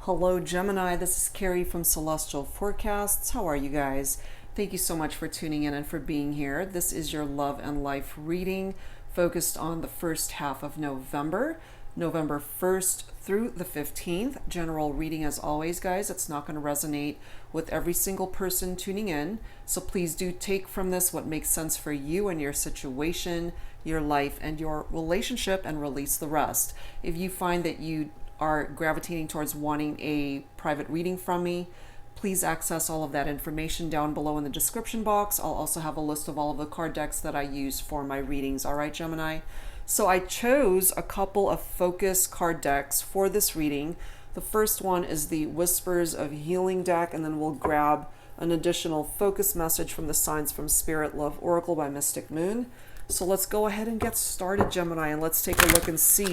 Hello, Gemini. This is Carrie from Celestial Forecasts. How are you guys? Thank you so much for tuning in and for being here. This is your love and life reading focused on the first half of November, November 1st through the 15th. General reading as always, guys. It's not going to resonate with every single person tuning in. So please do take from this what makes sense for you and your situation, your life, and your relationship, and release the rest. If you find that you are gravitating towards wanting a private reading from me, please access all of that information down below in the description box. I'll also have a list of all of the card decks that I use for my readings. All right, Gemini? So I chose a couple of focus card decks for this reading. The first one is the Whispers of Healing deck, and then we'll grab an additional focus message from the Signs from Spirit Love Oracle by Mystic Moon. So let's go ahead and get started, Gemini, and let's take a look and see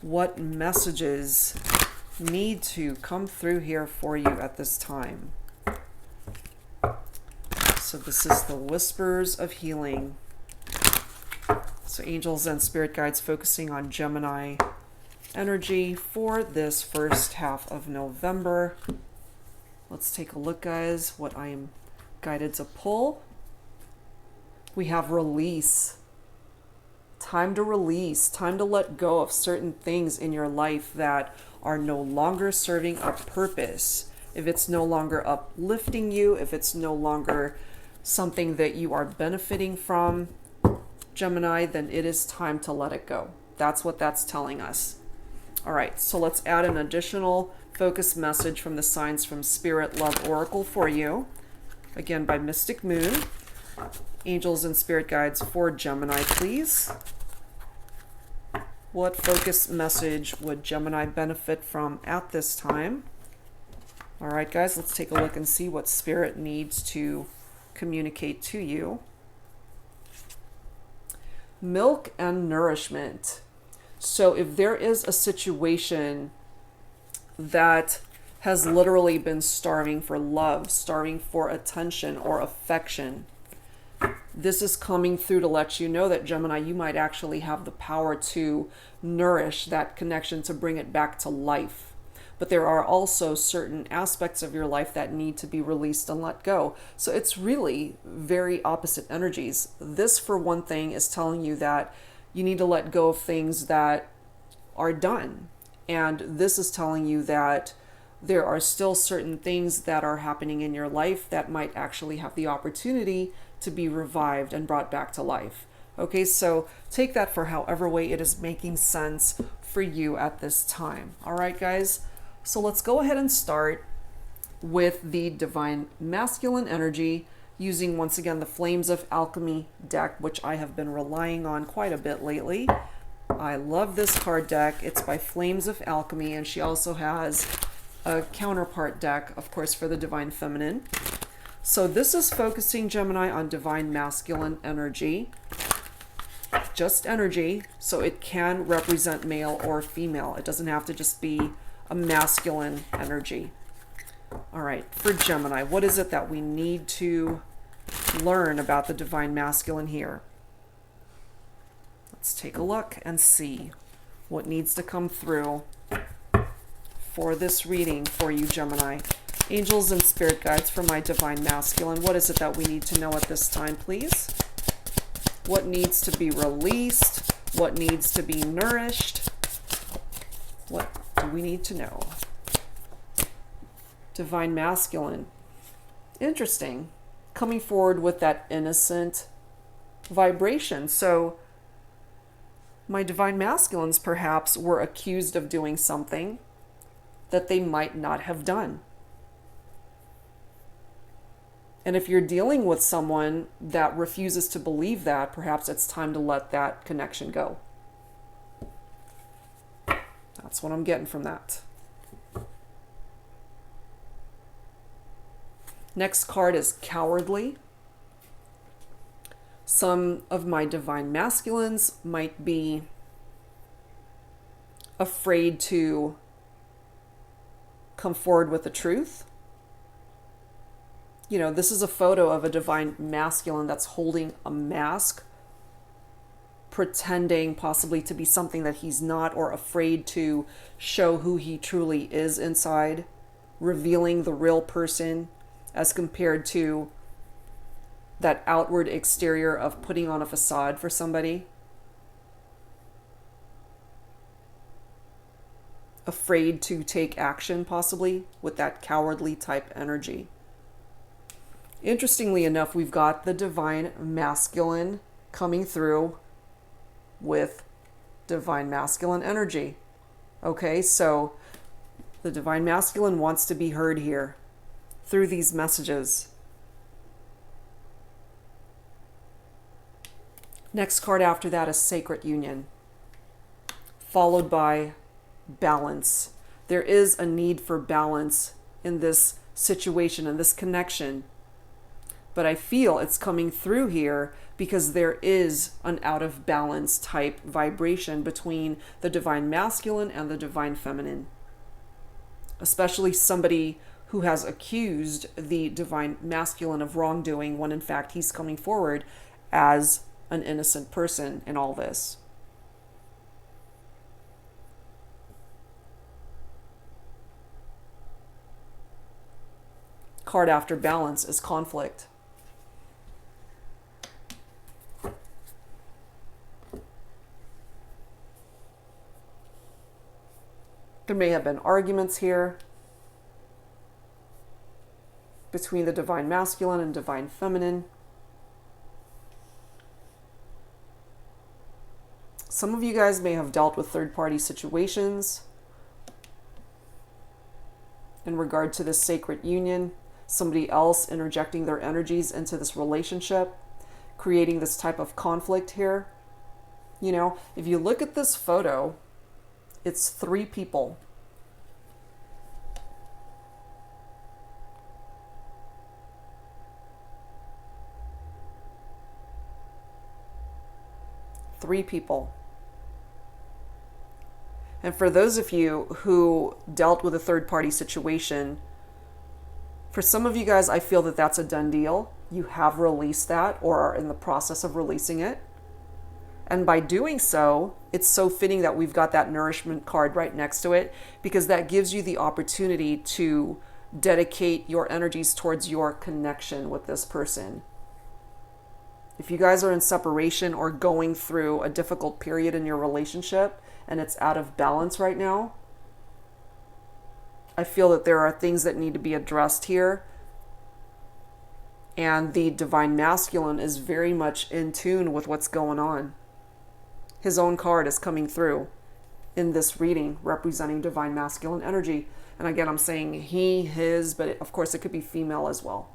what messages need to come through here for you at this time. So this is the Whispers of Healing. So angels and spirit guides focusing on Gemini energy for this first half of November. Let's take a look, guys, what I am guided to pull. We have release. Time to release, time to let go of certain things in your life that are no longer serving a purpose. If it's no longer uplifting you, if it's no longer something that you are benefiting from, Gemini, then it is time to let it go. That's what that's telling us. All right, so let's add an additional focus message from the Signs from Spirit Love Oracle for you. Again, by Mystic Moon. Angels and spirit guides for Gemini, please. What focus message would Gemini benefit from at this time? All right, guys, let's take a look and see what spirit needs to communicate to you. Milk and nourishment. So if there is a situation that has literally been starving for love, starving for attention or affection, this is coming through to let you know that, Gemini, you might actually have the power to nourish that connection, to bring it back to life. But there are also certain aspects of your life that need to be released and let go. So it's really very opposite energies. This, for one thing, is telling you that you need to let go of things that are done. And this is telling you that there are still certain things that are happening in your life that might actually have the opportunity to be revived and brought back to life. Okay, so take that for however way it is making sense for you at this time. All right, guys? So let's go ahead and start with the Divine Masculine energy using, once again, the Flames of Alchemy deck, which I have been relying on quite a bit lately. I love this card deck. It's by Flames of Alchemy, and she also has a counterpart deck, of course, for the Divine Feminine. So this is focusing, Gemini, on Divine Masculine energy. Just energy, so it can represent male or female. It doesn't have to just be a masculine energy. All right, for Gemini, what is it that we need to learn about the Divine Masculine here? Let's take a look and see what needs to come through for this reading for you, Gemini. Angels and spirit guides for my Divine Masculine. What is it that we need to know at this time, please? What needs to be released? What needs to be nourished? What do we need to know? Divine Masculine. Interesting. Coming forward with that innocent vibration. So my Divine Masculines perhaps were accused of doing something that they might not have done. And if you're dealing with someone that refuses to believe that, perhaps it's time to let that connection go. That's what I'm getting from that. Next card is Cowardly. Some of my Divine Masculines might be afraid to come forward with the truth. You know, this is a photo of a Divine Masculine that's holding a mask, pretending possibly to be something that he's not, or afraid to show who he truly is inside, revealing the real person as compared to that outward exterior of putting on a facade for somebody. Afraid to take action, possibly, with that cowardly type energy. Interestingly enough, we've got the divine masculine coming through with divine masculine energy. Okay, so the divine masculine wants to be heard here through these messages. Next card after that is Sacred Union, followed by balance. There is a need for balance in this situation, in this connection. But I feel it's coming through here because there is an out of balance type vibration between the divine masculine and the divine feminine. Especially somebody who has accused the divine masculine of wrongdoing when in fact he's coming forward as an innocent person in all this. Card after balance is conflict. There may have been arguments here between the divine masculine and divine feminine. Some of you guys may have dealt with third-party situations in regard to this sacred union. Somebody else interjecting their energies into this relationship, creating this type of conflict here. You know, if you look at this photo, it's 3 people. Three people. And for those of you who dealt with a third-party situation, for some of you guys, I feel that that's a done deal. You have released that or are in the process of releasing it. And by doing so, it's so fitting that we've got that nourishment card right next to it, because that gives you the opportunity to dedicate your energies towards your connection with this person. If you guys are in separation or going through a difficult period in your relationship and it's out of balance right now, I feel that there are things that need to be addressed here. And the divine masculine is very much in tune with what's going on. His own card is coming through in this reading representing divine masculine energy. And again, I'm saying he, his, but of course it could be female as well.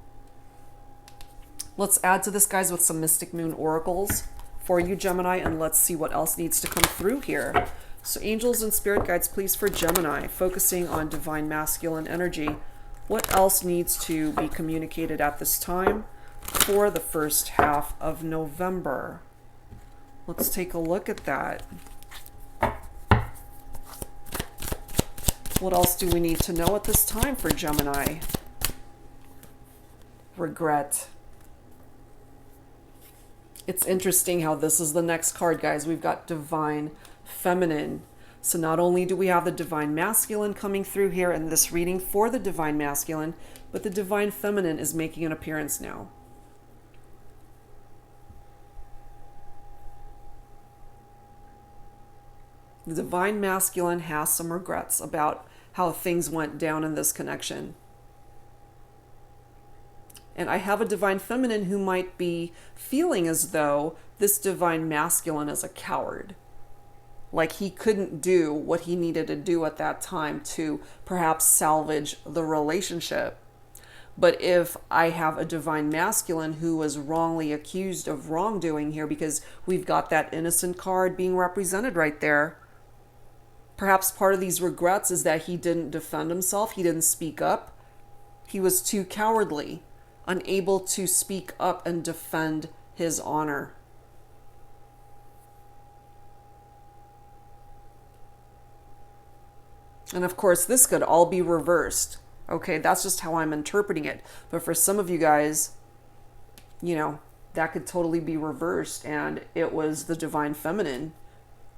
Let's add to this, guys, with some Mystic Moon oracles for you, Gemini, and let's see what else needs to come through here. So angels and spirit guides, please, for Gemini, focusing on divine masculine energy. What else needs to be communicated at this time for the first half of November? Let's take a look at that. What else do we need to know at this time for Gemini? Regret. It's interesting how this is the next card, guys. We've got divine feminine. So not only do we have the divine masculine coming through here in this reading for the divine masculine, but the divine feminine is making an appearance now. The divine masculine has some regrets about how things went down in this connection. And I have a divine feminine who might be feeling as though this divine masculine is a coward. Like he couldn't do what he needed to do at that time to perhaps salvage the relationship. But if I have a divine masculine who was wrongly accused of wrongdoing here, because we've got that innocent card being represented right there, perhaps part of these regrets is that he didn't defend himself, he didn't speak up, he was too cowardly, unable to speak up and defend his honor. And of course, this could all be reversed. Okay, that's just how I'm interpreting it. But for some of you guys, you know, that could totally be reversed, and it was the divine feminine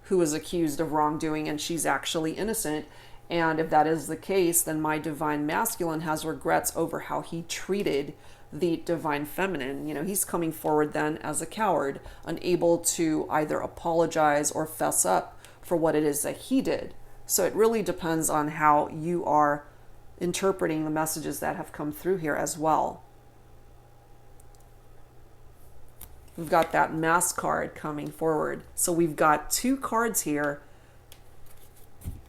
who is accused of wrongdoing and she's actually innocent. And if that is the case, then my divine masculine has regrets over how he treated the divine feminine. You know, he's coming forward then as a coward, unable to either apologize or fess up for what it is that he did. So it really depends on how you are interpreting the messages that have come through here as well. We've got that Mass card coming forward. So we've got two cards here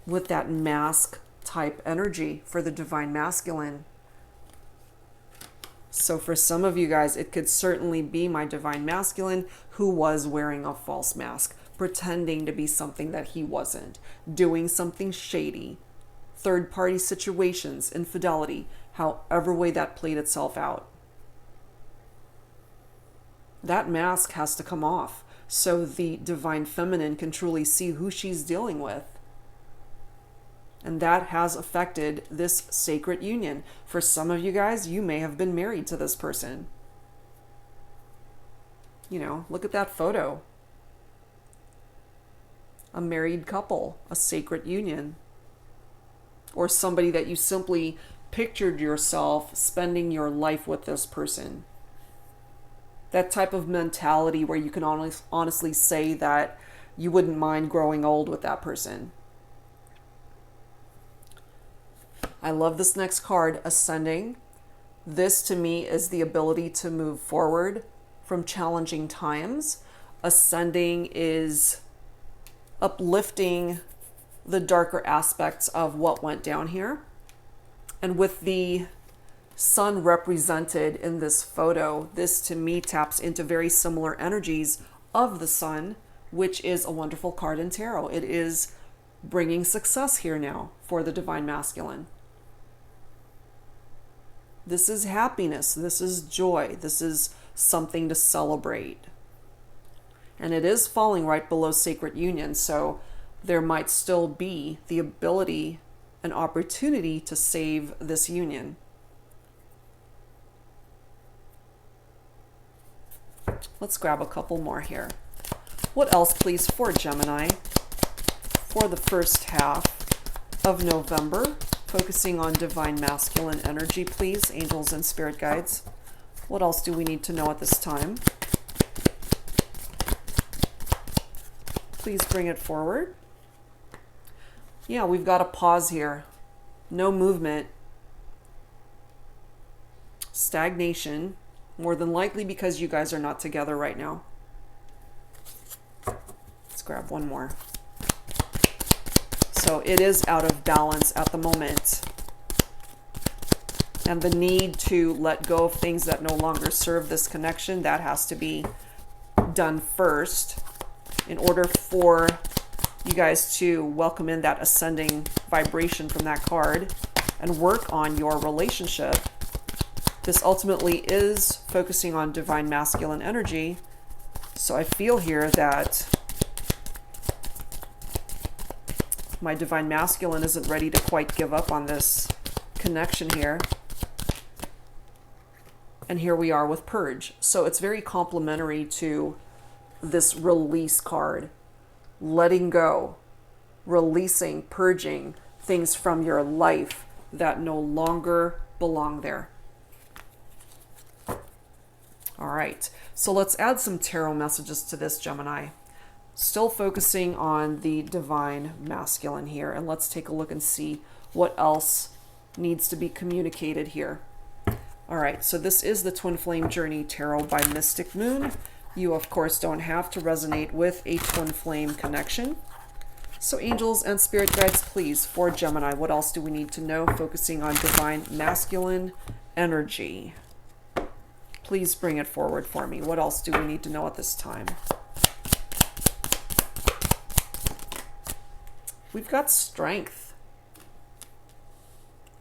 with that mask type energy for the divine masculine. So for some of you guys, it could certainly be my divine masculine who was wearing a false mask, pretending to be something that he wasn't, doing something shady, third-party situations, infidelity, however way that played itself out. That mask has to come off so the divine feminine can truly see who she's dealing with. And that has affected this sacred union. For some of you guys, you may have been married to this person. You know, look at that photo. A married couple, a sacred union. Or somebody that you simply pictured yourself spending your life with this person. That type of mentality where you can honestly say that you wouldn't mind growing old with that person. I love this next card, Ascending. This to me is the ability to move forward from challenging times. Ascending is uplifting the darker aspects of what went down here. And with the sun represented in this photo, this to me taps into very similar energies of the sun, which is a wonderful card in tarot. It is bringing success here now for the divine masculine. This is happiness. This is joy. This is something to celebrate. And it is falling right below sacred union, so there might still be the ability and opportunity to save this union. Let's grab a couple more here. What else, please, for Gemini for the first half of November? Focusing on divine masculine energy, please, angels and spirit guides. What else do we need to know at this time? Please bring it forward. Yeah, we've got a pause here. No movement. Stagnation. More than likely because you guys are not together right now. Let's grab one more. So it is out of balance at the moment. And the need to let go of things that no longer serve this connection, that has to be done first in order for you guys to welcome in that ascending vibration from that card and work on your relationship. This ultimately is focusing on divine masculine energy. So I feel here that my divine masculine isn't ready to quite give up on this connection here. And here we are with Purge. So it's very complementary to this release card. Letting go, releasing, purging things from your life that no longer belong there. All right, so let's add some tarot messages to this, Gemini. Still focusing on the divine masculine here, and let's take a look and see what else needs to be communicated here. All right, so this is the Twin Flame Journey Tarot by Mystic Moon. You, of course, don't have to resonate with a twin flame connection. So angels and spirit guides, please, for Gemini, what else do we need to know? Focusing on divine masculine energy. Please bring it forward for me. What else do we need to know at this time? We've got strength.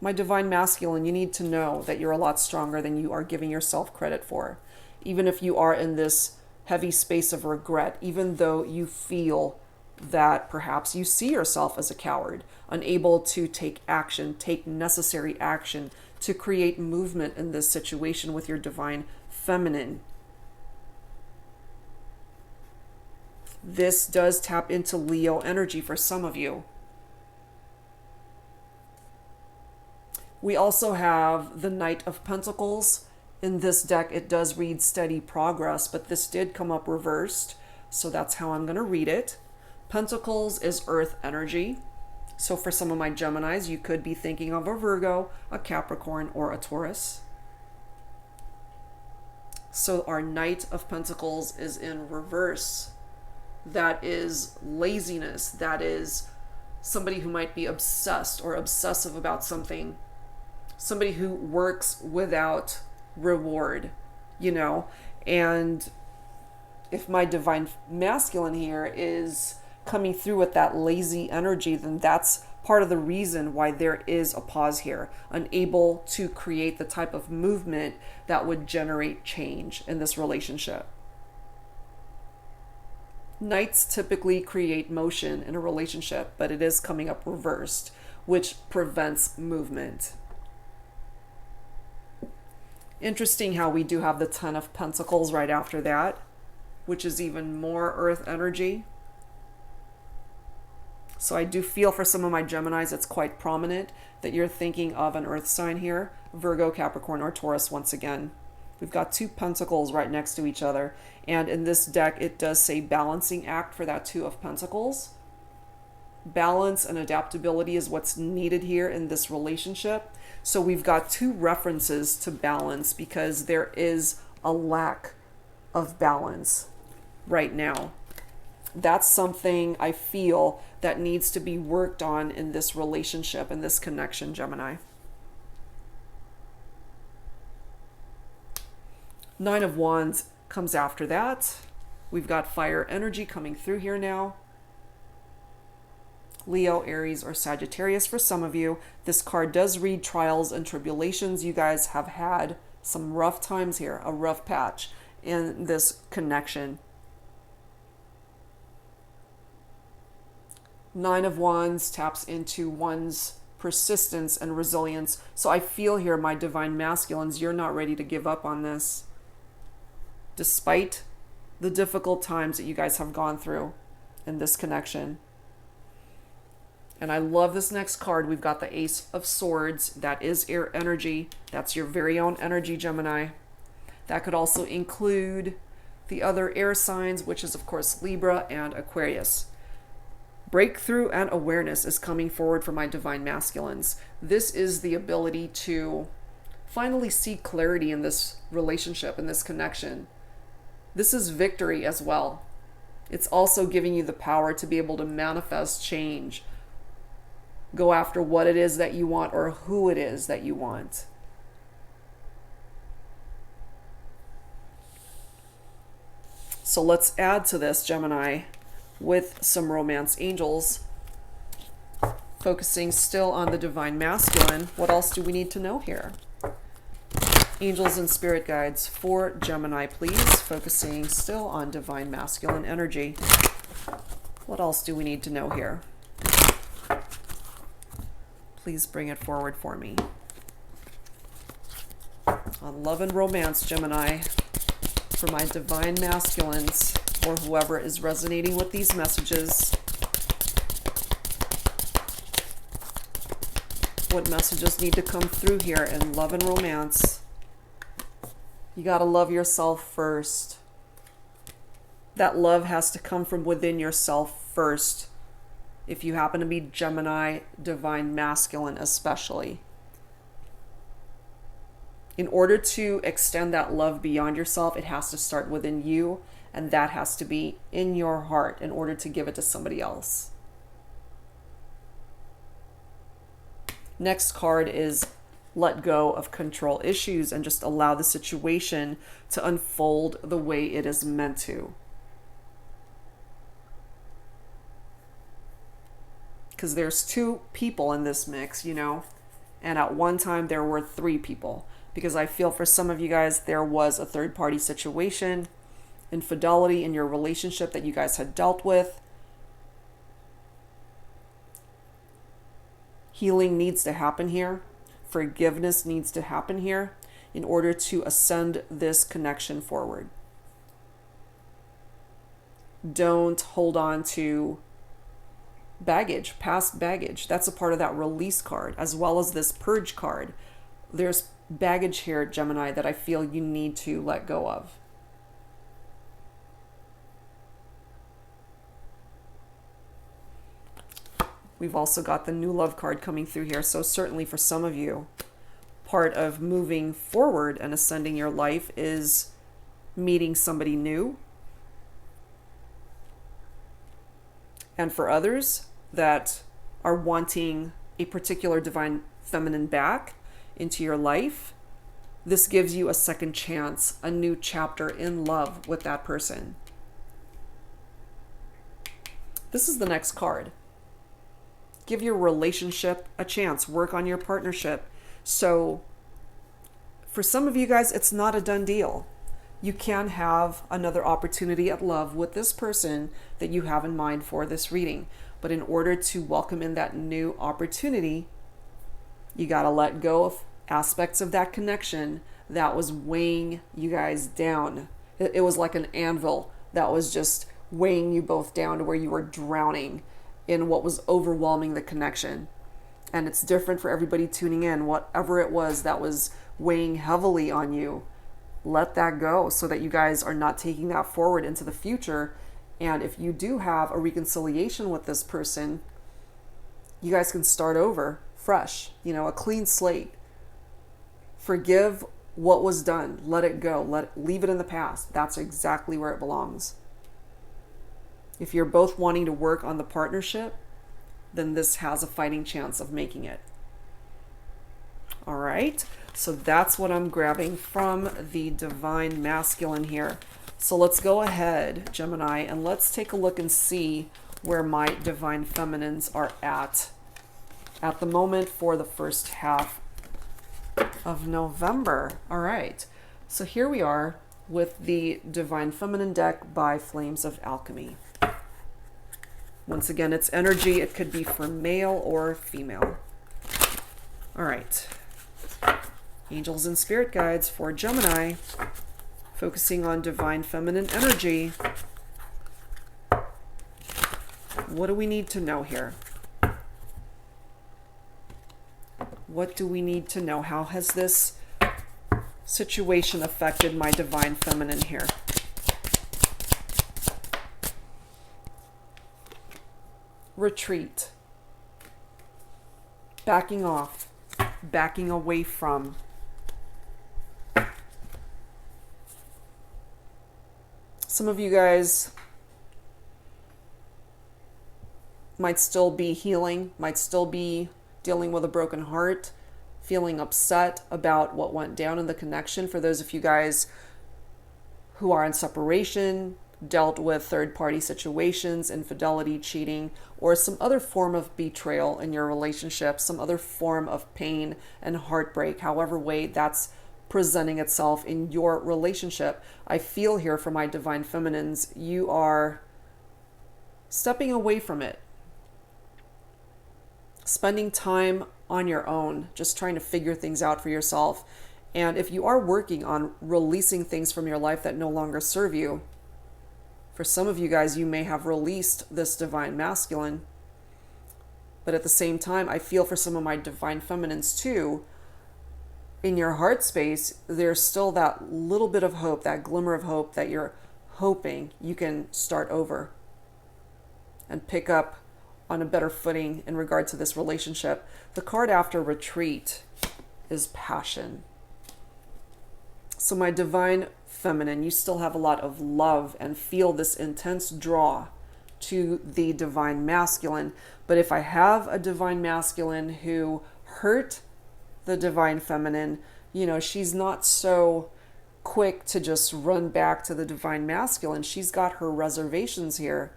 My divine masculine, you need to know that you're a lot stronger than you are giving yourself credit for. Even if you are in this heavy space of regret, even though you feel that perhaps you see yourself as a coward, unable to take action, take necessary action to create movement in this situation with your divine feminine. This does tap into Leo energy for some of you. We also have the Knight of Pentacles. In this deck, it does read steady progress, but this did come up reversed, so that's how I'm going to read it. Pentacles is earth energy. So for some of my Geminis, you could be thinking of a Virgo, a Capricorn, or a Taurus. So our Knight of Pentacles is in reverse. That is laziness. That is somebody who might be obsessed or obsessive about something. Somebody who works without reward, you know. And if my divine masculine here is coming through with that lazy energy, then that's part of the reason why there is a pause here, unable to create the type of movement that would generate change in this relationship. Knights typically create motion in a relationship, but it is coming up reversed, which prevents movement. Interesting how we do have the Ten of Pentacles right after that, which is even more earth energy. So I do feel for some of my Geminis, it's quite prominent that you're thinking of an earth sign here, Virgo, Capricorn, or Taurus once again. We've got two pentacles right next to each other. And in this deck, it does say balancing act for that Two of Pentacles. Balance and adaptability is what's needed here in this relationship. So we've got two references to balance because there is a lack of balance right now. That's something I feel that needs to be worked on in this relationship, in this connection, Gemini. Nine of Wands comes after that. We've got fire energy coming through here now. Leo, Aries, or Sagittarius for some of you. This card does read trials and tribulations. You guys have had some rough times here, a rough patch in this connection. Nine of Wands taps into one's persistence and resilience. So I feel here, my divine masculines, you're not ready to give up on this. Despite the difficult times that you guys have gone through in this connection. And I love this next card. We've got the Ace of Swords. That is air energy. That's your very own energy, Gemini. That could also include the other air signs, which is, of course, Libra and Aquarius. Breakthrough and awareness is coming forward for my divine masculines. This is the ability to finally see clarity in this relationship, in this connection. This is victory as well. It's also giving you the power to be able to manifest change. Go after what it is that you want or who it is that you want. So let's add to this, Gemini, with some romance angels. Focusing still on the divine masculine. What else do we need to know here? Angels and spirit guides for Gemini, please. Focusing still on divine masculine energy. What else do we need to know here? Please bring it forward for me. On love and romance, Gemini, for my divine masculines, or whoever is resonating with these messages. What messages need to come through here in love and romance? You got to love yourself first. That love has to come from within yourself first. If you happen to be Gemini, divine masculine especially. In order to extend that love beyond yourself, it has to start within you, and that has to be in your heart in order to give it to somebody else. Next card is let go of control issues and just allow the situation to unfold the way it is meant to. Because there's two people in this mix, you know, and at one time there were three people. Because I feel for some of you guys, there was a third-party situation, infidelity in your relationship that you guys had dealt with. Healing needs to happen here. Forgiveness needs to happen here in order to ascend this connection forward. Don't hold on to baggage, past baggage. That's a part of that release card, as well as this purge card. There's baggage here, Gemini, that I feel you need to let go of. We've also got the new love card coming through here. So certainly for some of you, part of moving forward and ascending your life is meeting somebody new. And for others that are wanting a particular divine feminine back into your life, this gives you a second chance, a new chapter in love with that person. This is the next card. Give your relationship a chance. Work on your partnership. So for some of you guys, it's not a done deal. You can have another opportunity at love with this person that you have in mind for this reading. But in order to welcome in that new opportunity, you got to let go of aspects of that connection that was weighing you guys down. It was like an anvil that was just weighing you both down to where you were drowning in what was overwhelming the connection. And it's different for everybody tuning in. Whatever it was that was weighing heavily on you, let that go so that you guys are not taking that forward into the future. And if you do have a reconciliation with this person, you guys can start over fresh, a clean slate. Forgive what was done. Let it go. Leave it in the past. That's exactly where it belongs. If you're both wanting to work on the partnership, then this has a fighting chance of making it. All right. So that's what I'm grabbing from the divine masculine here. So let's go ahead, Gemini, and let's take a look and see where my divine feminines are at the moment for the first half of November. All right. So here we are with the Divine Feminine deck by Flames of Alchemy. Once again, it's energy. It could be for male or female. All right. Angels and spirit guides for Gemini, focusing on divine feminine energy. What do we need to know here? What do we need to know? How has this situation affected my divine feminine here? Retreat. Backing off. Backing away from. Some of you guys might still be healing, might still be dealing with a broken heart, feeling upset about what went down in the connection. For those of you guys who are in separation, dealt with third-party situations, infidelity, cheating, or some other form of betrayal in your relationship, some other form of pain and heartbreak, however way that's presenting itself in your relationship. I feel here for my divine feminines, you are stepping away from it, spending time on your own, just trying to figure things out for yourself. And if you are working on releasing things from your life that no longer serve you, for some of you guys, you may have released this divine masculine, but at the same time, I feel for some of my divine feminines too, in your heart space, there's still that little bit of hope, that glimmer of hope that you're hoping you can start over and pick up on a better footing in regard to this relationship. The card after retreat is passion. So my divine feminine, you still have a lot of love and feel this intense draw to the divine masculine. But if I have a divine masculine who hurt the divine feminine, she's not so quick to just run back to the divine masculine. She's got her reservations here,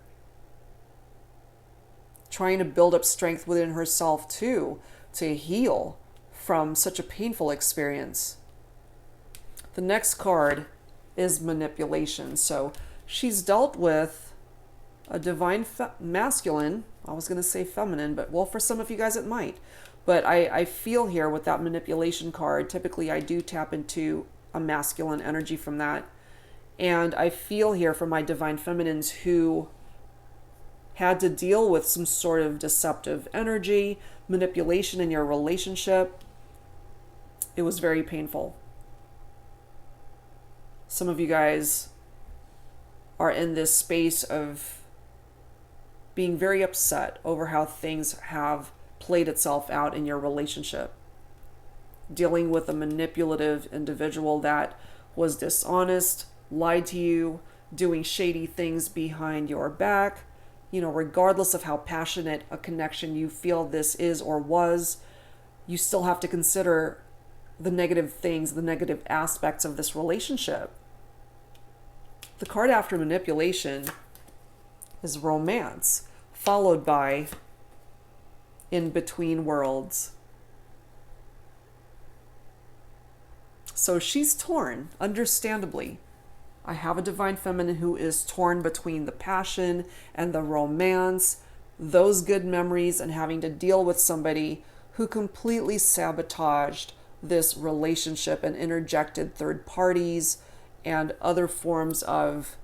trying to build up strength within herself too, to heal from such a painful experience. The next card is manipulation. So she's dealt with a divine masculine. I was going to say feminine, but well, for some of you guys it might. But I feel here with that manipulation card, typically I do tap into a masculine energy from that. And I feel here from my divine feminines who had to deal with some sort of deceptive energy, manipulation in your relationship. It was very painful. Some of you guys are in this space of being very upset over how things have played itself out in your relationship. Dealing with a manipulative individual that was dishonest, lied to you, doing shady things behind your back. Regardless of how passionate a connection you feel this is or was, you still have to consider the negative things, the negative aspects of this relationship. The card after manipulation is romance, followed by in between worlds. So she's torn, understandably. I have a divine feminine who is torn between the passion and the romance, those good memories, and having to deal with somebody who completely sabotaged this relationship and interjected third parties and other forms of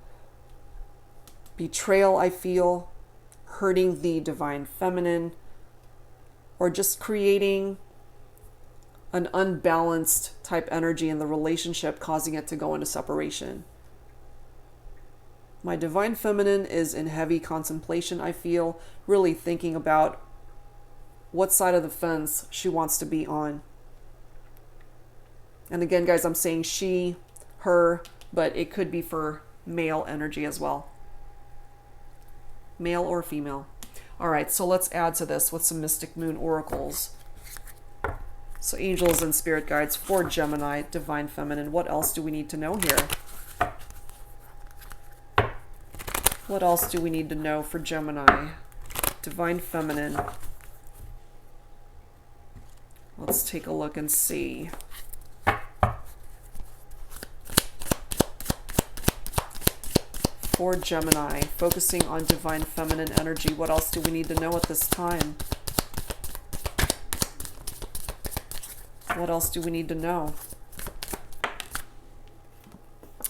betrayal, I feel, hurting the divine feminine, or just creating an unbalanced type energy in the relationship, causing it to go into separation. My divine feminine is in heavy contemplation, I feel, really thinking about what side of the fence she wants to be on. And again, guys, I'm saying she, her, but it could be for male energy as well. Male or female. All right, so let's add to this with some Mystic Moon oracles. So angels and spirit guides for Gemini, divine feminine. What else do we need to know here? What else do we need to know for Gemini, divine feminine? Let's take a look and see. For Gemini, focusing on divine feminine energy, what else do we need to know at this time? What else do we need to know?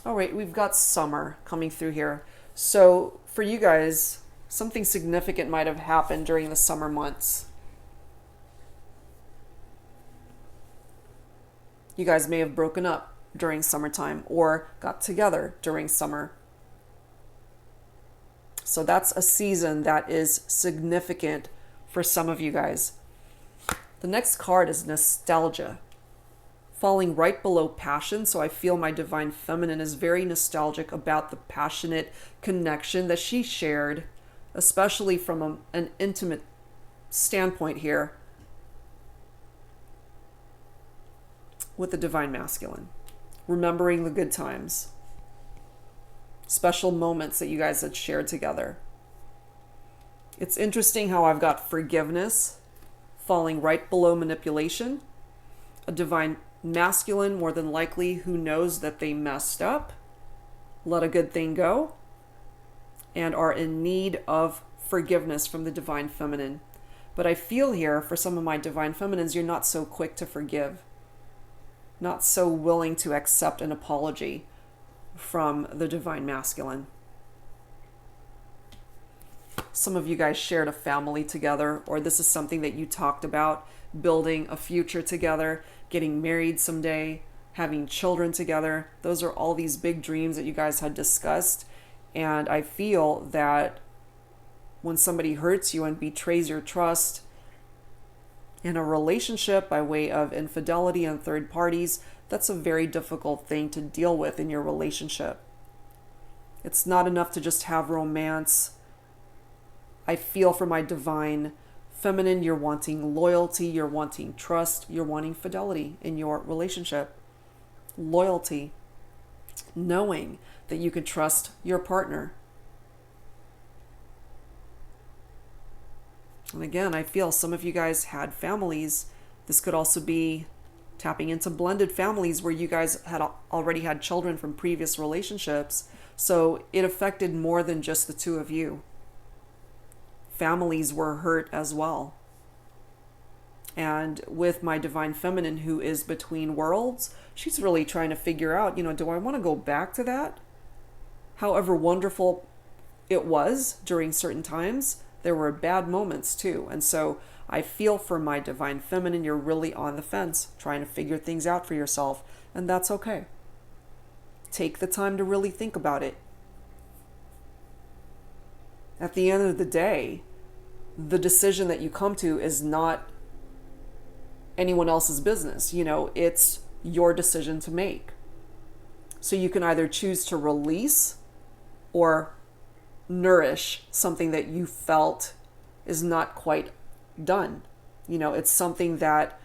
All right, we've got summer coming through here. So for you guys, something significant might have happened during the summer months. You guys may have broken up during summertime or got together during summer. So that's a season that is significant for some of you guys. The next card is nostalgia, falling right below passion. So I feel my divine feminine is very nostalgic about the passionate connection that she shared, especially from an intimate standpoint here, with the divine masculine. Remembering the good times, special moments that you guys had shared together. It's interesting how I've got forgiveness falling right below manipulation, a divine masculine more than likely who knows that they messed up, let a good thing go, and are in need of forgiveness from the divine feminine. But I feel here for some of my divine feminines, you're not so quick to forgive, not so willing to accept an apology from the divine masculine. Some of you guys shared a family together, or this is something that you talked about, building a future together, getting married someday, having children together. Those are all these big dreams that you guys had discussed. And I feel that when somebody hurts you and betrays your trust in a relationship by way of infidelity and third parties, that's a very difficult thing to deal with in your relationship. It's not enough to just have romance. I feel for my divine feminine, you're wanting loyalty, you're wanting trust, you're wanting fidelity in your relationship. Loyalty, knowing that you can trust your partner. And again, I feel some of you guys had families. This could also be tapping into blended families where you guys had already had children from previous relationships. So it affected more than just the two of you. Families were hurt as well. And with my divine feminine who is between worlds, she's really trying to figure out, do I want to go back to that? However wonderful it was during certain times, there were bad moments too. And so I feel for my divine feminine, you're really on the fence, trying to figure things out for yourself, and that's okay. Take the time to really think about it. At the end of the day, the decision that you come to is not anyone else's business. You know, it's your decision to make. So you can either choose to release or nourish something that you felt is not quite done. You know, it's something that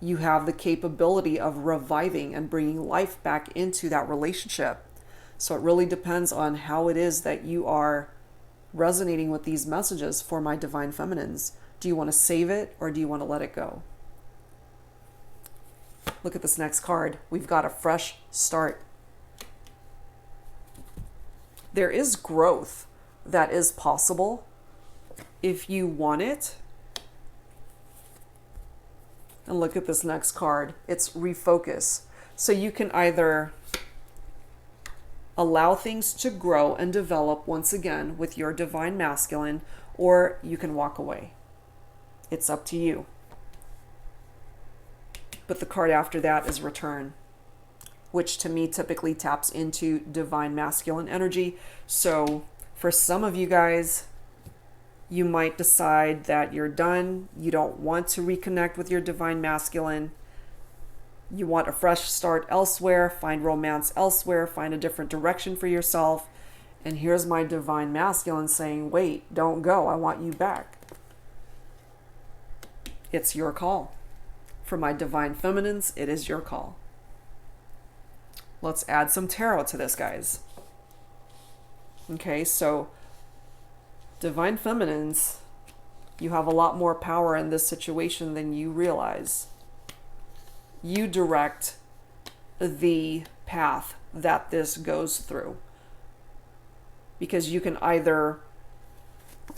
you have the capability of reviving and bringing life back into that relationship. So it really depends on how it is that you are resonating with these messages for my divine feminines. Do you want to save it or do you want to let it go? Look at this next card. We've got a fresh start. There is growth that is possible if you want it. And look at this next card. It's refocus. So you can either allow things to grow and develop once again with your divine masculine, or you can walk away. It's up to you. But the card after that is return, which to me typically taps into divine masculine energy. So for some of you guys, you might decide that you're done. You don't want to reconnect with your divine masculine. You want a fresh start elsewhere, find romance elsewhere, find a different direction for yourself. And here's my divine masculine saying, wait, don't go. I want you back. It's your call. For my divine feminines, it is your call. Let's add some tarot to this, guys. Okay, so divine feminines, you have a lot more power in this situation than you realize. You direct the path that this goes through. Because you can either,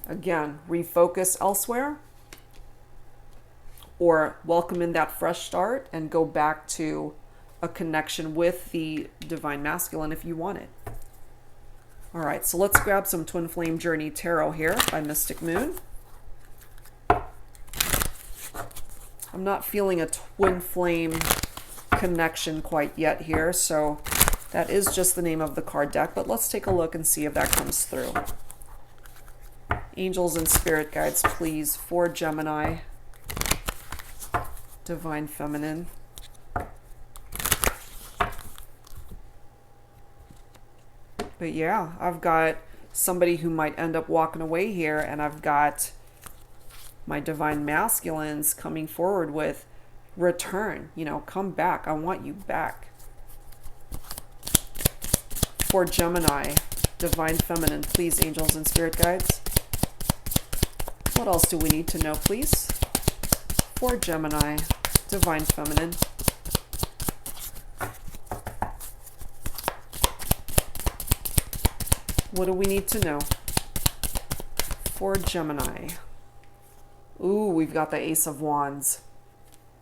again, refocus elsewhere, or welcome in that fresh start and go back to a connection with the divine masculine if you want it. All right, so let's grab some Twin Flame Journey Tarot here by Mystic Moon. I'm not feeling a twin flame connection quite yet here, so that is just the name of the card deck, but let's take a look and see if that comes through. Angels and spirit guides, please, for Gemini, divine feminine. But yeah, I've got somebody who might end up walking away here, and I've got my divine masculines coming forward with return. You know, come back. I want you back. For Gemini, divine feminine, please, angels and spirit guides. What else do we need to know, please? For Gemini, divine feminine. What do we need to know for Gemini? Ooh, we've got the Ace of Wands.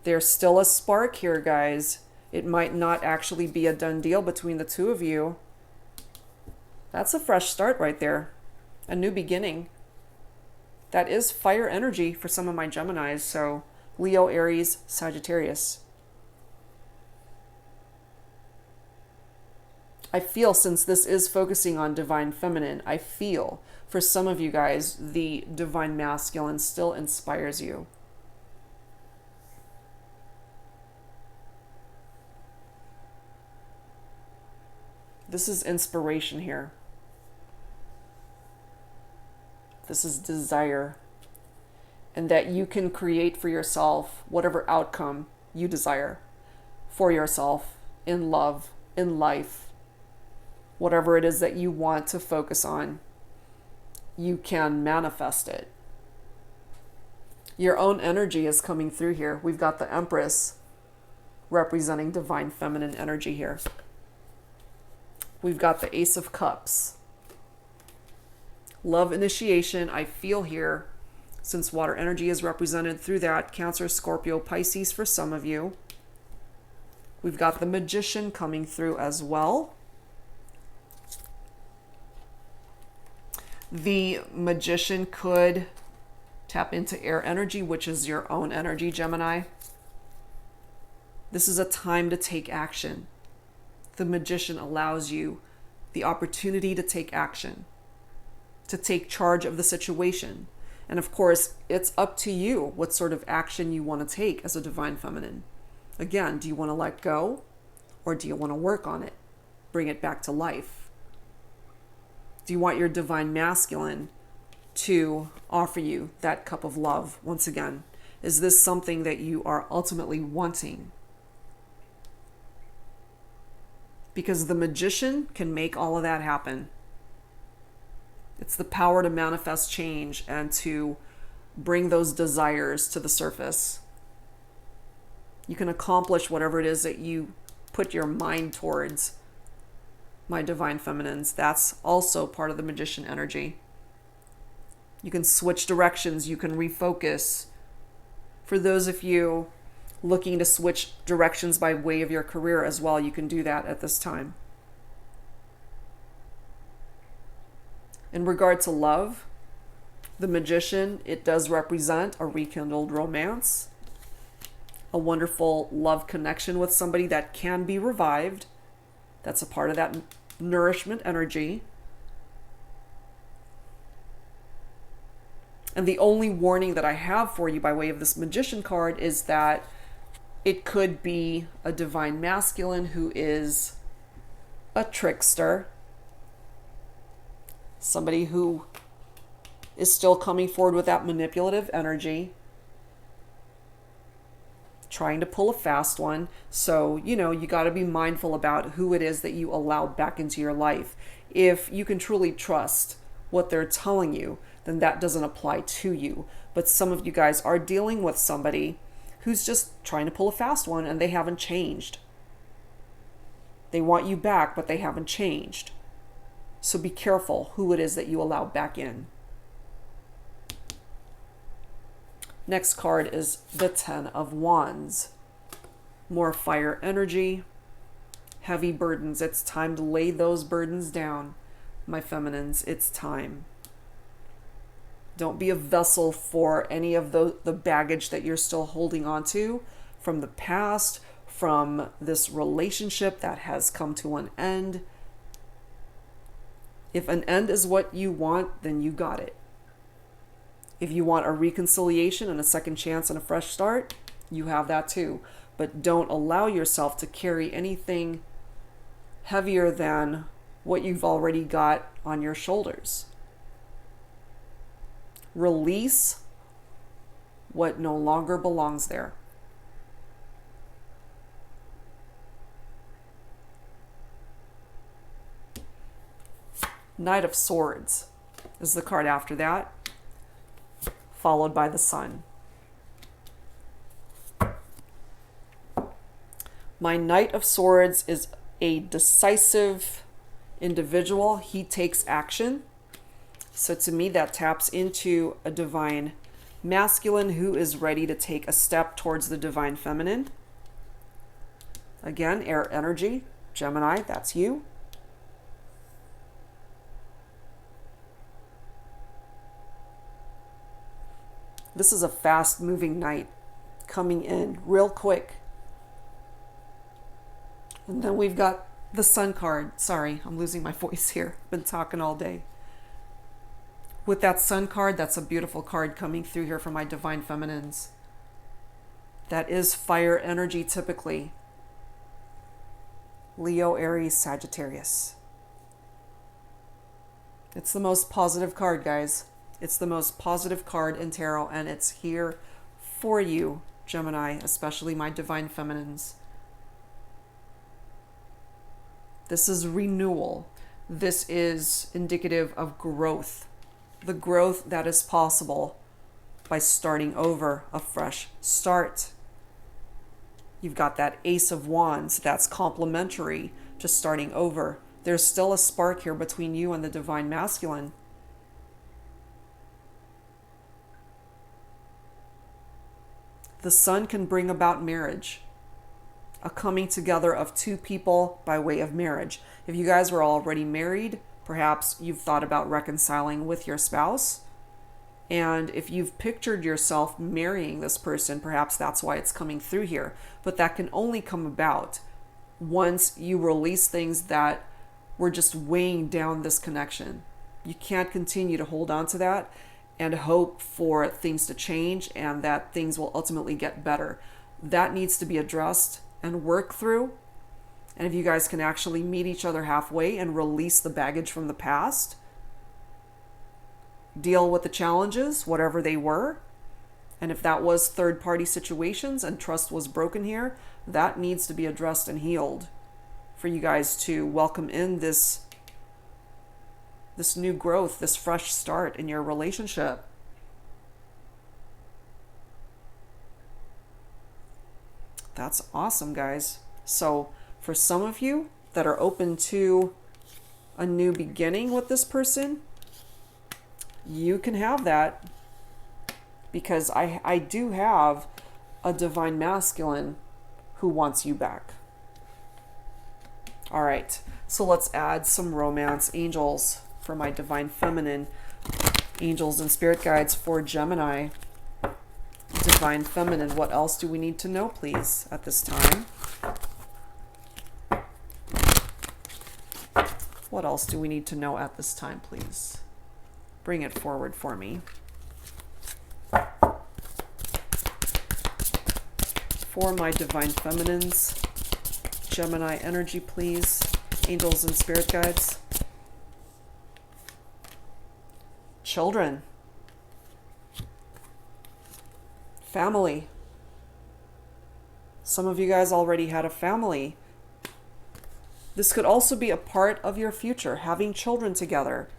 There's still a spark here, guys. It might not actually be a done deal between the two of you. That's a fresh start right there. A new beginning. That is fire energy for some of my Geminis. So Leo, Aries, Sagittarius. I feel, since this is focusing on divine feminine, I feel for some of you guys, the divine masculine still inspires you. This is inspiration here. This is desire. And that you can create for yourself whatever outcome you desire for yourself in love, in life. Whatever it is that you want to focus on, you can manifest it. Your own energy is coming through here. We've got the Empress representing divine feminine energy here. We've got the Ace of Cups. Love initiation, I feel here, since water energy is represented through that. Cancer, Scorpio, Pisces for some of you. We've got the Magician coming through as well. The Magician could tap into air energy, which is your own energy, Gemini. This is a time to take action. The Magician allows you the opportunity to take action, to take charge of the situation. And of course, it's up to you what sort of action you want to take as a Divine Feminine. Again, do you want to let go, or do you want to work on it? Bring it back to life? Do you want your Divine Masculine to offer you that cup of love once again? Is this something that you are ultimately wanting? Because the Magician can make all of that happen. It's the power to manifest change and to bring those desires to the surface. You can accomplish whatever it is that you put your mind towards, my Divine Feminines. That's also part of the Magician energy. You can switch directions. You can refocus. For those of you looking to switch directions by way of your career as well, you can do that at this time. In regard to love, the Magician, it does represent a rekindled romance, a wonderful love connection with somebody that can be revived. That's a part of that nourishment energy. And the only warning that I have for you by way of this Magician card is that it could be a Divine Masculine who is a trickster, somebody who is still coming forward with that manipulative energy, trying to pull a fast one. So, you got to be mindful about who it is that you allow back into your life. If you can truly trust what they're telling you, then that doesn't apply to you. But some of you guys are dealing with somebody who's just trying to pull a fast one and they haven't changed. They want you back, but they haven't changed. So be careful who it is that you allow back in. Next card is the Ten of Wands. More fire energy, heavy burdens. It's time to lay those burdens down, my feminines. It's time. Don't be a vessel for any of the baggage that you're still holding on to from the past, from this relationship that has come to an end. If an end is what you want, then you got it. If you want a reconciliation and a second chance and a fresh start, you have that too. But don't allow yourself to carry anything heavier than what you've already got on your shoulders. Release what no longer belongs there. Knight of Swords is the card after that, followed by the Sun. My Knight of Swords is a decisive individual. He takes action. So to me, that taps into a Divine Masculine who is ready to take a step towards the Divine Feminine. Again, air energy. Gemini, that's you. This is a fast-moving knight coming in real quick. And then we've got the Sun card. Sorry, I'm losing my voice here. Been talking all day. With that Sun card, that's a beautiful card coming through here for my Divine Feminines. That is fire energy typically. Leo, Aries, Sagittarius. It's the most positive card, guys. It's the most positive card in tarot, and it's here for you, Gemini, especially my Divine Feminines. This is renewal. This is indicative of growth. The growth that is possible by starting over, a fresh start. You've got that Ace of Wands that's complementary to starting over. There's still a spark here between you and the Divine Masculine. The Sun can bring about marriage, a coming together of two people by way of marriage. If you guys were already married, Perhaps you've thought about reconciling with your spouse. And if you've pictured yourself marrying this person, perhaps that's why it's coming through here. But that can only come about once you release things that were just weighing down this connection. You can't continue to hold on to that and hope for things to change and that things will ultimately get better. That needs to be addressed and worked through. And if you guys can actually meet each other halfway and release the baggage from the past, deal with the challenges, whatever they were, and if that was third-party situations and trust was broken here, that needs to be addressed and healed for you guys to welcome in this new growth, this fresh start in your relationship. That's awesome, guys. So for some of you that are open to a new beginning with this person, you can have that, because I do have a divine masculine who wants you back. All right, so let's add some romance angels for my divine feminine, angels and spirit guides for Gemini. Divine feminine, what else do we need to know, please, at this time? What else do we need to know at this time, please? Bring it forward for me. For my divine feminines, Gemini energy, please. Angels and spirit guides. Children. Family. Some of you guys already had a family. This could also be a part of your future, having children together.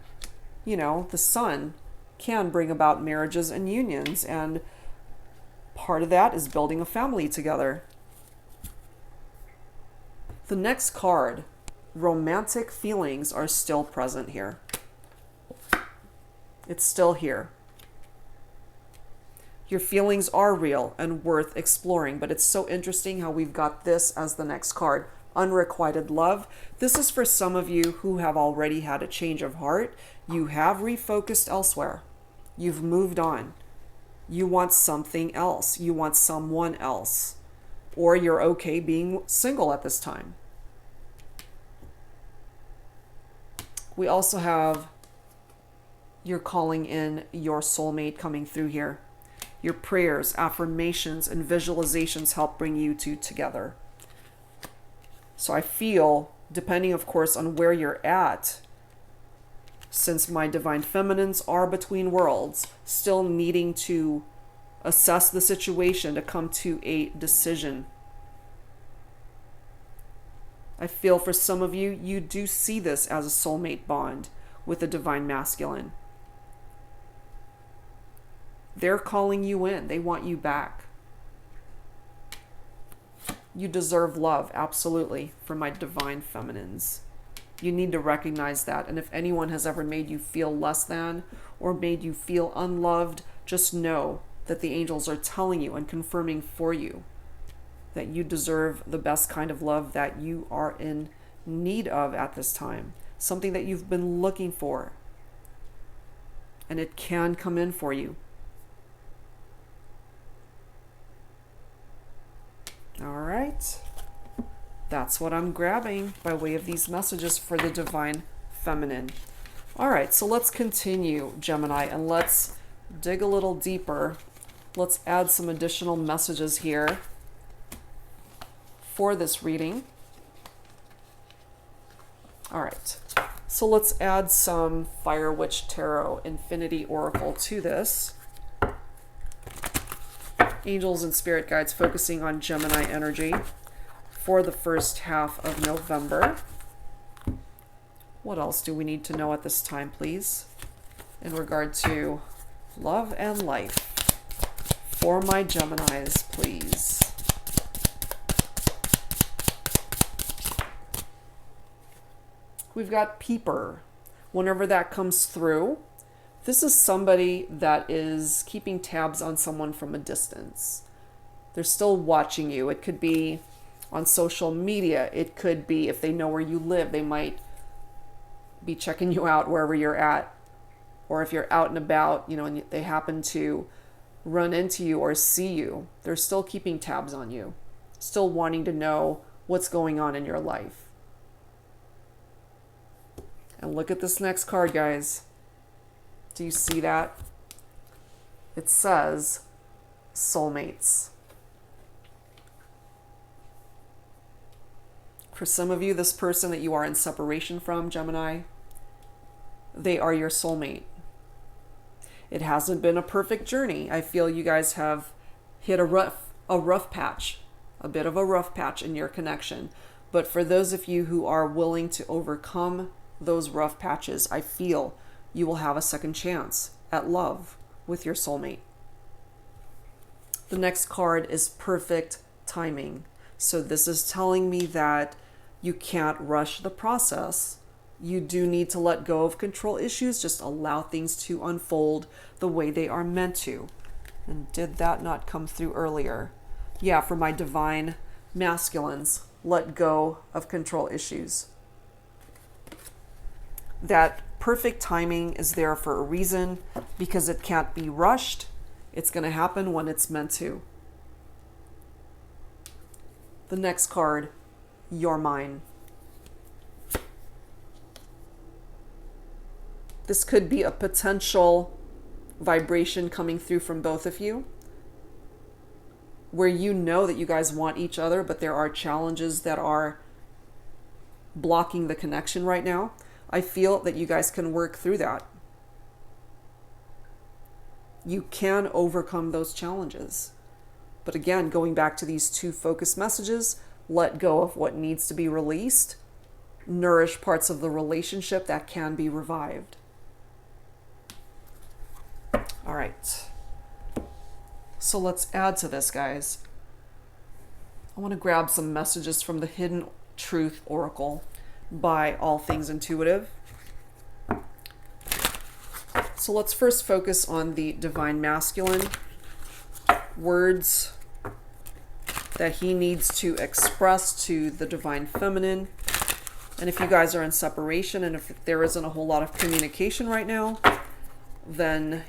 You know, the sun can bring about marriages and unions, and part of that is building a family together. The next card, romantic feelings are still present here. It's still here. Your feelings are real and worth exploring, but it's so interesting how we've got this as the next card. Unrequited love. This is for some of you who have already had a change of heart. You have refocused elsewhere. You've moved on. You want something else. You want someone else. Or you're okay being single at this time. We also have you're calling in your soulmate coming through here. Your prayers, affirmations, and visualizations help bring you two together. So I feel, depending of course on where you're at, since my divine feminines are between worlds, still needing to assess the situation to come to a decision. I feel for some of you, you do see this as a soulmate bond with a divine masculine. They're calling you in. They want you back. You deserve love, absolutely, from my divine feminines. You need to recognize that. And if anyone has ever made you feel less than or made you feel unloved, just know that the angels are telling you and confirming for you that you deserve the best kind of love that you are in need of at this time. Something that you've been looking for. And it can come in for you. All right. That's what I'm grabbing by way of these messages for the divine feminine. All right, so let's continue, Gemini, and let's dig a little deeper. Let's add some additional messages here for this reading. All right, so let's add some Fire Witch Tarot Infinity Oracle to this. Angels and spirit guides focusing on Gemini energy for the first half of November. What else do we need to know at this time, please, in regard to love and life for my Geminis, please? We've got Peeper. Whenever that comes through, this is somebody that is keeping tabs on someone from a distance. They're still watching you. It could be on social media. It could be if they know where you live, they might be checking you out wherever you're at. Or if you're out and about, and they happen to run into you or see you, they're still keeping tabs on you, still wanting to know what's going on in your life. And look at this next card, guys. Do you see that? It says soulmates. For some of you, this person that you are in separation from, Gemini, they are your soulmate. It hasn't been a perfect journey. I feel you guys have hit a rough patch, a bit of a rough patch in your connection. But for those of you who are willing to overcome those rough patches, I feel you will have a second chance at love with your soulmate. The next card is perfect timing. So this is telling me that you can't rush the process. You do need to let go of control issues. Just allow things to unfold the way they are meant to. And did that not come through earlier? Yeah, for my divine masculines, let go of control issues. That perfect timing is there for a reason, because it can't be rushed. It's going to happen when it's meant to. The next card, you're mine. This could be a potential vibration coming through from both of you, where you know that you guys want each other, but there are challenges that are blocking the connection right now. I feel that you guys can work through that. You can overcome those challenges. But again, going back to these two focus messages, let go of what needs to be released, nourish parts of the relationship that can be revived. All right. So let's add to this, guys. I want to grab some messages from the Hidden Truth Oracle by All Things Intuitive. So let's first focus on the divine masculine, words that he needs to express to the divine feminine. And if you guys are in separation and if there isn't a whole lot of communication right now, then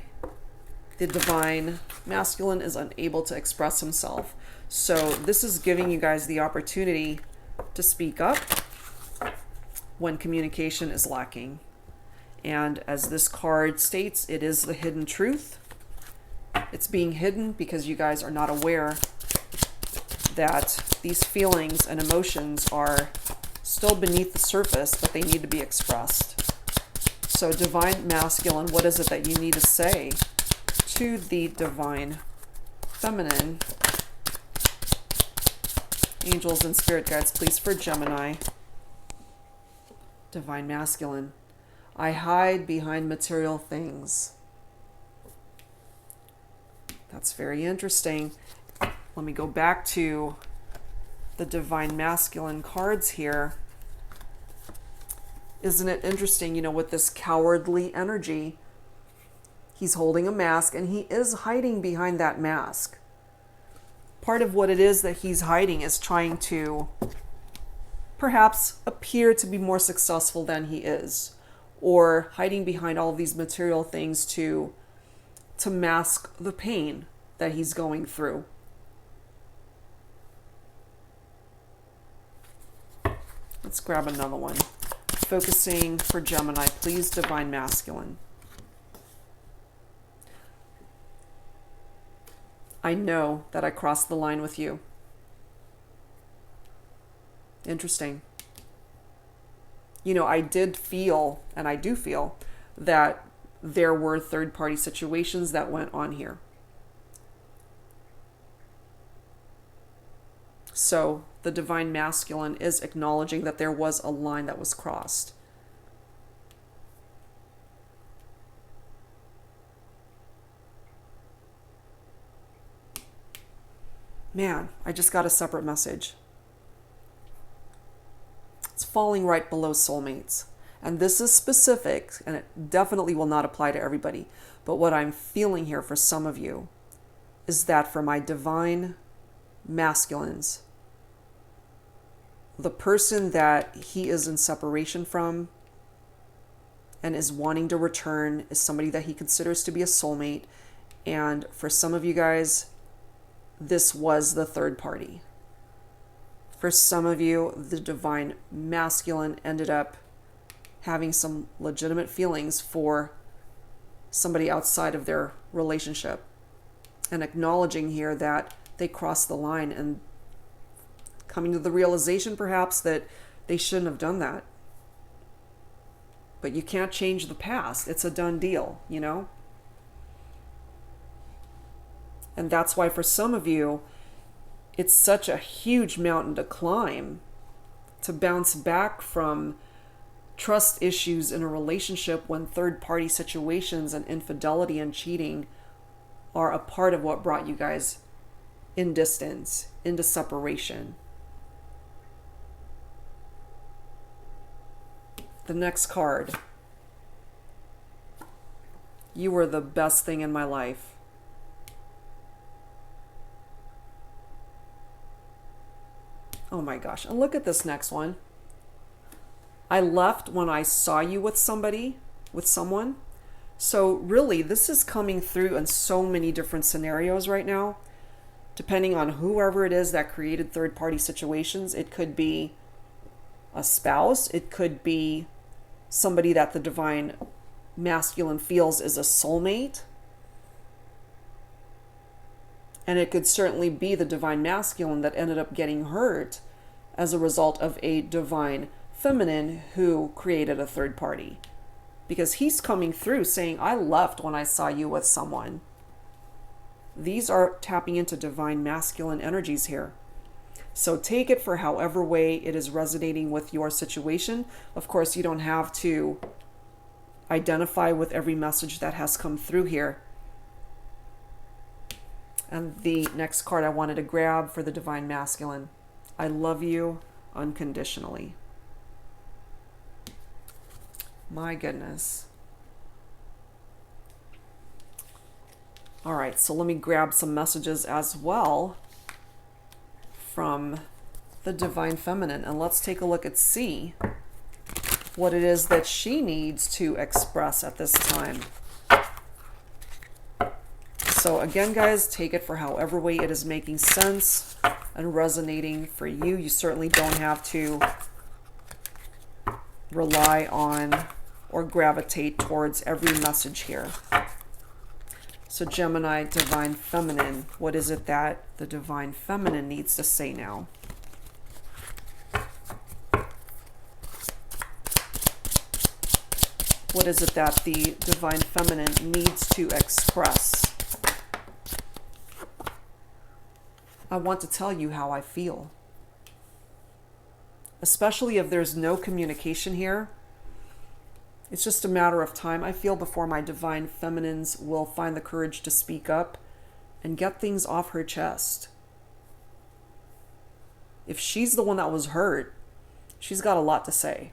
the divine masculine is unable to express himself. So this is giving you guys the opportunity to speak up when communication is lacking. And as this card states, it is the hidden truth. It's being hidden because you guys are not aware that these feelings and emotions are still beneath the surface, but they need to be expressed. So divine masculine, what is it that you need to say to the divine feminine? Angels and spirit guides, please, for Gemini. Divine masculine. I hide behind material things. That's very interesting. Let me go back to the divine masculine cards here. Isn't it interesting, with this cowardly energy, he's holding a mask and he is hiding behind that mask. Part of what it is that he's hiding is trying to perhaps appear to be more successful than he is, or hiding behind all of these material things to mask the pain that he's going through. Let's grab another one. Focusing for Gemini, please, divine masculine. I know that I crossed the line with you. Interesting. I did feel, and I do feel, that there were third-party situations that went on here. So the divine masculine is acknowledging that there was a line that was crossed. Man, I just got a separate message. It's falling right below soulmates. And this is specific, and it definitely will not apply to everybody. But what I'm feeling here for some of you is that for my divine masculines, the person that he is in separation from and is wanting to return, is somebody that he considers to be a soulmate. And for some of you guys, this was the third party. For some of you, the divine masculine ended up having some legitimate feelings for somebody outside of their relationship, and acknowledging here that they crossed the line and coming to the realization perhaps that they shouldn't have done that. But you can't change the past. It's a done deal, you know? And that's why for some of you, it's such a huge mountain to climb to bounce back from trust issues in a relationship when third-party situations and infidelity and cheating are a part of what brought you guys in distance, into separation. The next card. You were the best thing in my life. Oh my gosh. And look at this next one. I left when I saw you with someone. So really, this is coming through in so many different scenarios right now, depending on whoever it is that created third-party situations. It could be a spouse. It could be somebody that the divine masculine feels is a soulmate. And it could certainly be the divine masculine that ended up getting hurt as a result of a divine feminine who created a third party. Because he's coming through saying, I left when I saw you with someone. These are tapping into divine masculine energies here. So take it for however way it is resonating with your situation. Of course, you don't have to identify with every message that has come through here. And the next card I wanted to grab for the divine masculine. I love you unconditionally. My goodness. All right, so let me grab some messages as well from the divine feminine, and let's take a look and see what it is that she needs to express at this time. So again, guys, take it for however way it is making sense and resonating for you. You certainly don't have to rely on or gravitate towards every message here. So Gemini, divine feminine, what is it that the divine feminine needs to say now? What is it that the divine feminine needs to express? I want to tell you how I feel. Especially if there's no communication here. It's just a matter of time, I feel, before my divine feminines will find the courage to speak up and get things off her chest. If she's the one that was hurt, she's got a lot to say.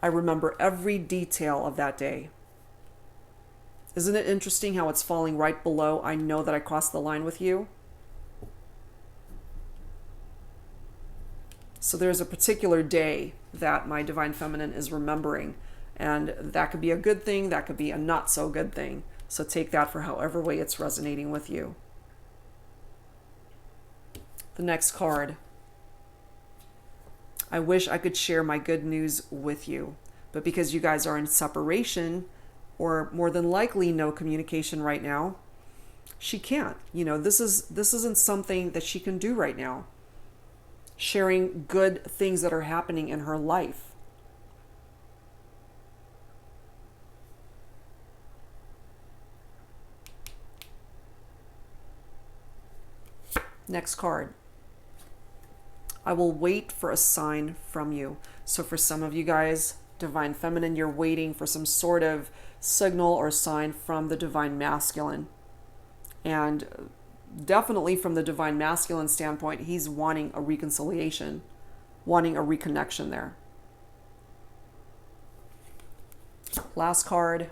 I remember every detail of that day. Isn't it interesting how it's falling right below, I know that I crossed the line with you? So there's a particular day that my divine feminine is remembering, and that could be a good thing, that could be a not so good thing. So take that for however way it's resonating with you. The next card. I wish I could share my good news with you, but because you guys are in separation, or more than likely no communication right now, she can't. You know, this isn't something that she can do right now. Sharing good things that are happening in her life. Next card. I will wait for a sign from you. So for some of you guys, divine feminine, you're waiting for some sort of signal or sign from the divine masculine. And definitely from the divine masculine standpoint, he's wanting a reconciliation, wanting a reconnection there. Last card.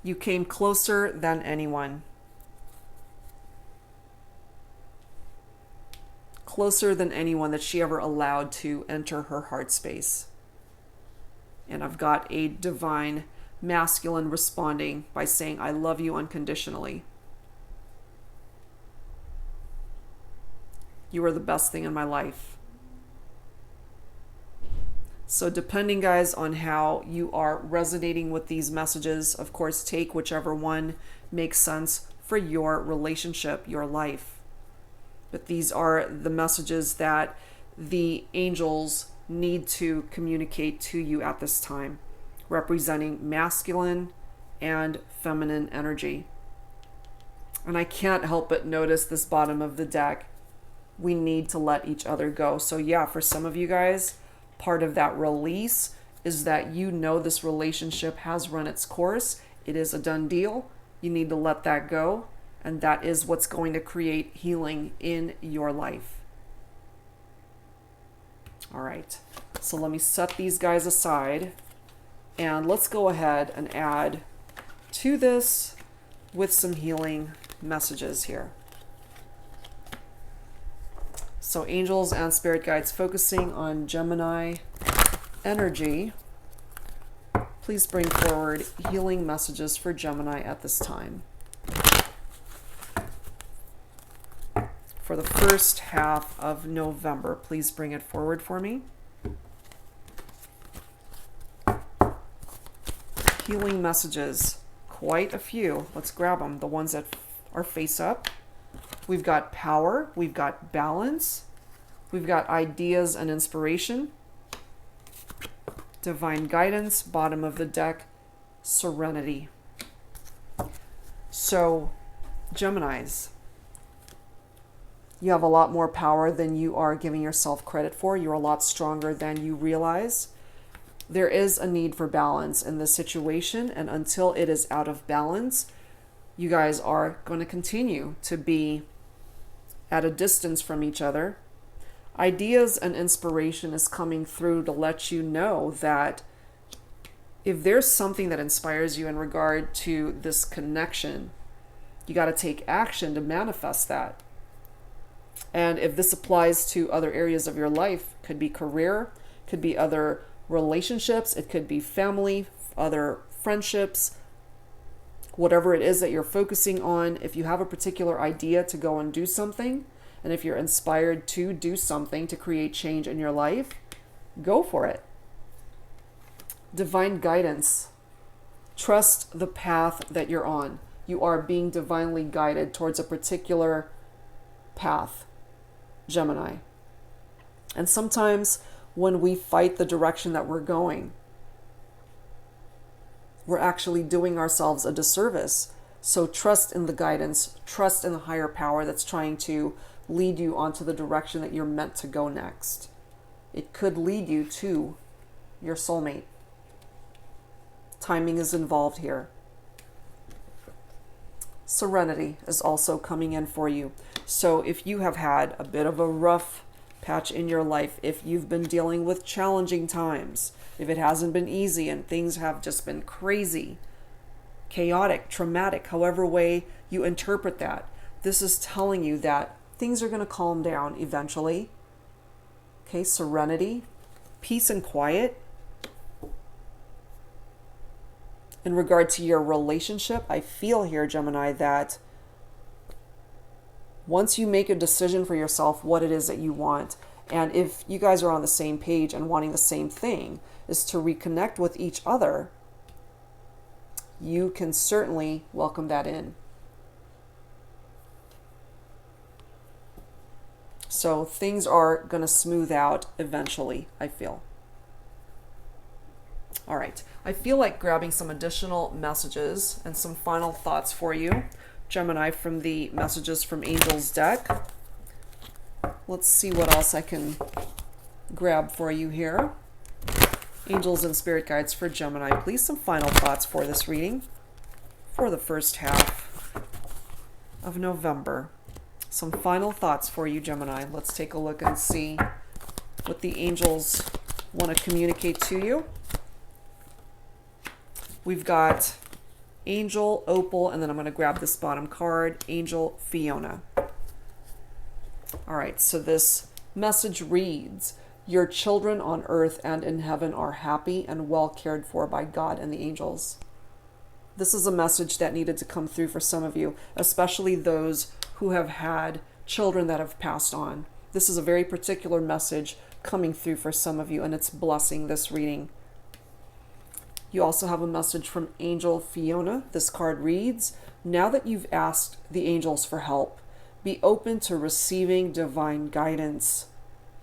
You came closer than anyone. closer than anyone that she ever allowed to enter her heart space. And I've got a divine masculine responding by saying, I love you unconditionally. You are the best thing in my life. So depending, guys, on how you are resonating with these messages, of course, take whichever one makes sense for your relationship, your life. But these are the messages that the angels need to communicate to you at this time, representing masculine and feminine energy. And I can't help but notice this bottom of the deck. We need to let each other go. So yeah, for some of you guys, part of that release is that you know this relationship has run its course. It is a done deal. You need to let that go. And that is what's going to create healing in your life. All right. So let me set these guys aside. And let's go ahead and add to this with some healing messages here. So angels and spirit guides focusing on Gemini energy. Please bring forward healing messages for Gemini at this time. For the first half of November, please bring it forward for me. Healing messages, quite a few. Let's grab them, the ones that are face up. We've got power, we've got balance, we've got ideas and inspiration, divine guidance, bottom of the deck, serenity. So, Geminis, you have a lot more power than you are giving yourself credit for. You're a lot stronger than you realize. There is a need for balance in this situation, and until it is out of balance, you guys are going to continue to be at a distance from each other. Ideas and inspiration is coming through to let you know that if there's something that inspires you in regard to this connection, you got to take action to manifest that. And if this applies to other areas of your life, could be career, could be other relationships, it could be family, other friendships, whatever it is that you're focusing on. If you have a particular idea to go and do something, and if you're inspired to do something to create change in your life, go for it. Divine guidance. Trust the path that you're on. You are being divinely guided towards a particular path, Gemini. And sometimes when we fight the direction that we're going, we're actually doing ourselves a disservice. So trust in the guidance, trust in the higher power that's trying to lead you onto the direction that you're meant to go next. It could lead you to your soulmate. Timing is involved here. Serenity is also coming in for you. So if you have had a bit of a rough patch in your life, if you've been dealing with challenging times, if it hasn't been easy and things have just been crazy, chaotic, traumatic, however way you interpret that, this is telling you that things are going to calm down eventually. Okay, serenity, peace and quiet. In regard to your relationship, I feel here, Gemini, that once you make a decision for yourself what it is that you want, and if you guys are on the same page and wanting the same thing, is to reconnect with each other, you can certainly welcome that in. So things are going to smooth out eventually, I feel. All right. I feel like grabbing some additional messages and some final thoughts for you, Gemini, from the Messages from Angels deck. Let's see what else I can grab for you here. Angels and spirit guides for Gemini, please. Some final thoughts for this reading for the first half of November. Some final thoughts for you, Gemini. Let's take a look and see what the angels want to communicate to you. We've got Angel, Opal, and then I'm going to grab this bottom card, Angel, Fiona. All right, so this message reads, your children on earth and in heaven are happy and well cared for by God and the angels. This is a message that needed to come through for some of you, especially those who have had children that have passed on. This is a very particular message coming through for some of you, and it's blessing this reading. You also have a message from Angel Fallona. This card reads, now that you've asked the angels for help, be open to receiving divine guidance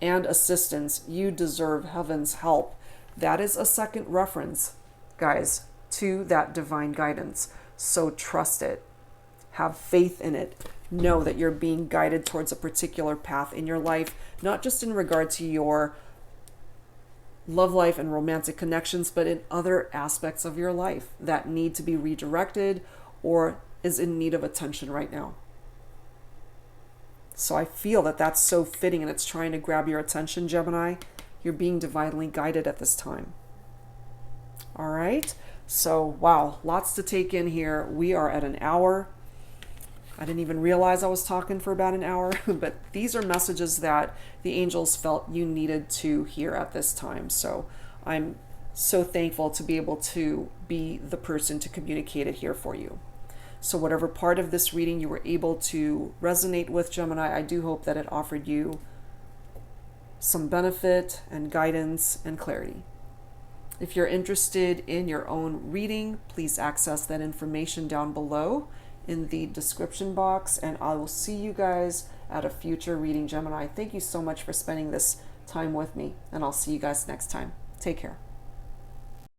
and assistance. You deserve heaven's help. That is a second reference, guys, to that divine guidance. So trust it. Have faith in it. Know that you're being guided towards a particular path in your life, not just in regard to your love life and romantic connections, but in other aspects of your life that need to be redirected or is in need of attention right now. So I feel that that's so fitting, and it's trying to grab your attention, Gemini. You're being divinely guided at this time. All right. So, wow, lots to take in here. We are at an hour. I didn't even realize I was talking for about an hour, but these are messages that the angels felt you needed to hear at this time. So I'm so thankful to be able to be the person to communicate it here for you. So whatever part of this reading you were able to resonate with, Gemini, I do hope that it offered you some benefit and guidance and clarity. If you're interested in your own reading, please access that information down below in the description box, and I will see you guys at a future reading, Gemini. Thank you so much for spending this time with me, and I'll see you guys next time. Take care.